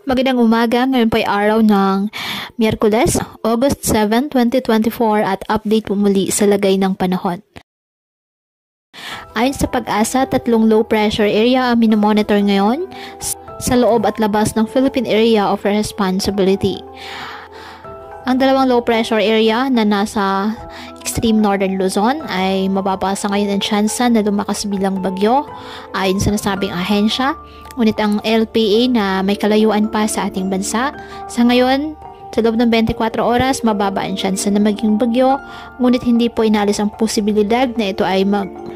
Magandang umaga, ngayon po ay araw ng Miyerkules, August 7, 2024 at update po muli sa lagay ng panahon. Ayon sa Pag-asa, 3 low pressure area ang minomonitor ngayon sa loob at labas ng Philippine Area of Responsibility. Ang 2 low pressure area na nasa extreme northern Luzon ay mababasa ngayon ang tsansa na lumakas bilang bagyo ayon sa nasabing ahensya. Ngunit ang LPA na may kalayuan pa sa ating bansa, sa ngayon, sa loob ng 24 oras, mababa ang tsansa na maging bagyo, ngunit hindi po inalis ang posibilidad na ito ay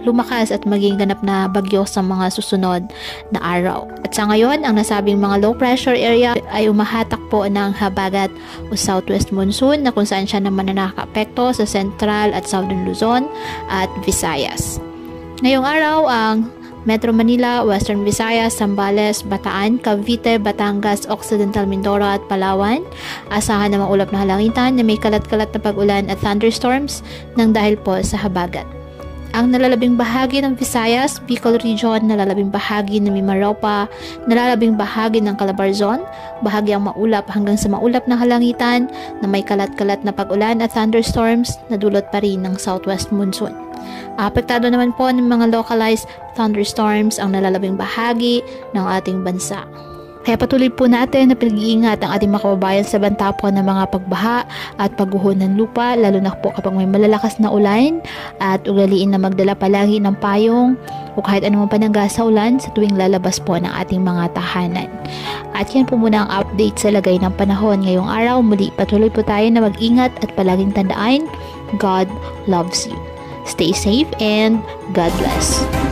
lumakas at maging ganap na bagyo sa mga susunod na araw. At sa ngayon, ang nasabing mga low pressure area ay umahatak po ng habagat o southwest monsoon na kung saan siya naman na nakaka-apekto sa central at southern Luzon at Visayas. Ngayong araw, ang Metro Manila, Western Visayas, Zambales, Bataan, Cavite, Batangas, Occidental Mindoro at Palawan. Asahan na maulap na halangitan na may kalat-kalat na pag-ulan at thunderstorms nang dahil po sa habagat. Ang nalalabing bahagi ng Visayas, Bicol Region, nalalabing bahagi ng Mimaropa, nalalabing bahagi ng Calabarzon, bahagyang maulap hanggang sa maulap na halangitan na may kalat-kalat na pag-ulan at thunderstorms na dulot pa rin ng southwest monsoon. Apektado naman po ng mga localized thunderstorms ang nalalabing bahagi ng ating bansa. Kaya patuloy po natin na pinag-iingat ang ating mga kababayan sa banta po ng mga pagbaha at pagguho ng lupa, lalo na po kapag may malalakas na ulan, at ugaliin na magdala palagi ng payong o kahit anumang panangga sa ulan sa tuwing lalabas po ng ating mga tahanan. At yan po muna ang update sa lagay ng panahon ngayong araw. Muli patuloy po tayo na mag-ingat at palaging tandaan, God loves you. Stay safe and God bless.